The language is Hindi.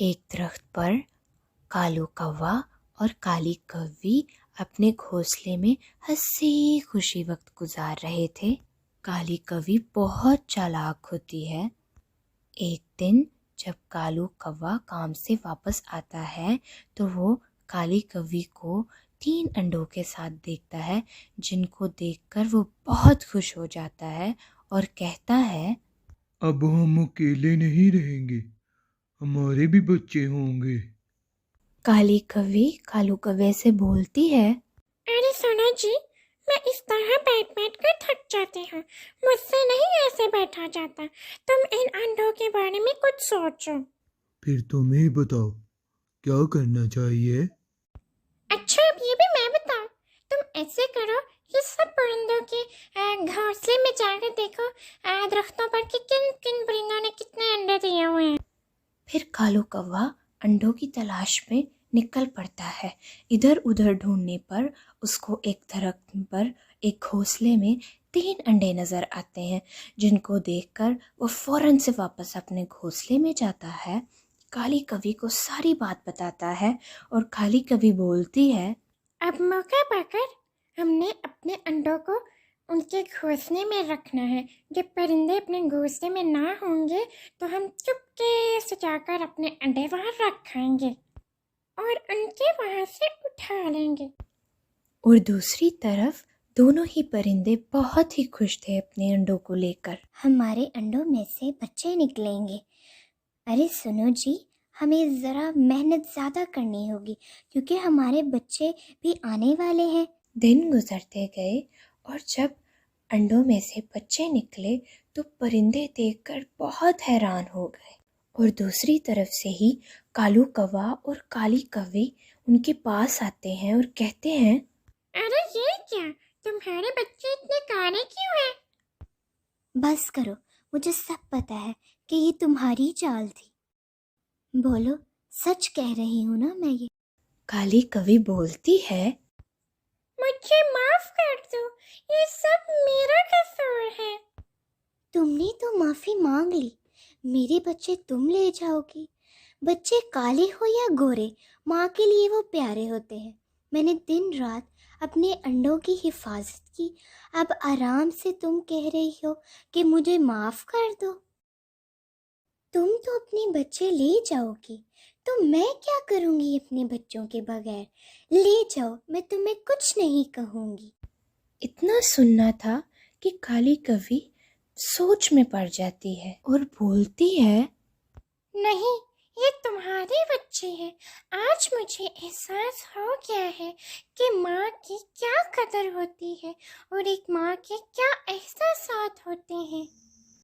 एक दरख्त पर कालू कौवा और काली कौवी अपने घोंसले में हंसी खुशी वक्त गुजार रहे थे। काली कौवी बहुत चालाक होती है। एक दिन जब कालू कौवा काम से वापस आता है तो वो काली कौवी को 3 अंडों के साथ देखता है, जिनको देखकर वो बहुत खुश हो जाता है और कहता है, अब हम अकेले नहीं रहेंगे, हमारे भी बच्चे होंगे। काली कौवी कालू कौवे से बोलती है, अरे सुनो जी, मैं इस तरह बैठ बैठ कर थक जाती हूँ, मुझसे नहीं ऐसे बैठा जाता। तुम इन अंडों के बारे में कुछ सोचो। फिर तुम्हें बताओ क्या करना चाहिए। अच्छा, अब ये भी मैं बताऊं? तुम ऐसे करो, ये सब परिंदों के घोंसले में जाकर देखो दरख्तों पर कि किन किन परिंदों ने कितने अंडे दिए हुए हैं। फिर कालू कौवा अंडों की तलाश में निकल पड़ता है। इधर उधर ढूंढने पर उसको एक दरख्त पर एक घोंसले में 3 अंडे नजर आते हैं, जिनको देखकर वो फौरन से वापस अपने घोंसले में जाता है। काली कौवी को सारी बात बताता है और काली कौवी बोलती है, अब मौका पाकर हमने अपने अंडों को उनके घोंसले में रखना है। जब परिंदे अपने घोंसले में ना होंगे तो हम चुपके से जाकर अपने अंडे वहां रखेंगे और उनके वहां से उठा लेंगे। और दूसरी तरफ दोनों ही परिंदे बहुत ही खुश थे अपने अंडों को लेकर। हमारे अंडों में से बच्चे निकलेंगे। अरे सुनो जी, हमें ज़रा मेहनत ज़्यादा करनी होगी क्योंकि हमारे बच्चे भी आने वाले हैं। दिन गुजरते गए और जब अंडों में से बच्चे निकले तो परिंदे देखकर बहुत हैरान हो गए। और दूसरी तरफ से ही कालू कौवा और काली कौवी उनके पास आते हैं और कहते हैं, अरे ये क्या, तुम्हारे बच्चे इतने काले क्यों हैं? बस करो, मुझे सब पता है कि ये तुम्हारी चाल थी। बोलो, सच कह रही हूँ ना मैं ये? काली कौवी बोलती है, मुझे माफ कर दो, ये सब मेरा कसूर है। तुमने तो माफ़ी मांग ली, मेरे बच्चे तुम ले जाओगी। बच्चे काले हो या गोरे, माँ के लिए वो प्यारे होते हैं। मैंने दिन रात अपने अंडों की हिफाजत की, अब आराम से तुम कह रही हो कि मुझे माफ़ कर दो। तुम तो अपने बच्चे ले जाओगी, तो मैं क्या करूँगी अपने बच्चों के बगैर? ले जाओ, मैं तुम्हें कुछ नहीं कहूँगी। इतना सुनना था कि काली कौवी सोच में पड़ जाती है और बोलती है, नहीं, ये तुम्हारे बच्चे हैं। आज मुझे एहसास हो गया है कि माँ की क्या कदर होती है और एक माँ के क्या एहसासात होते हैं।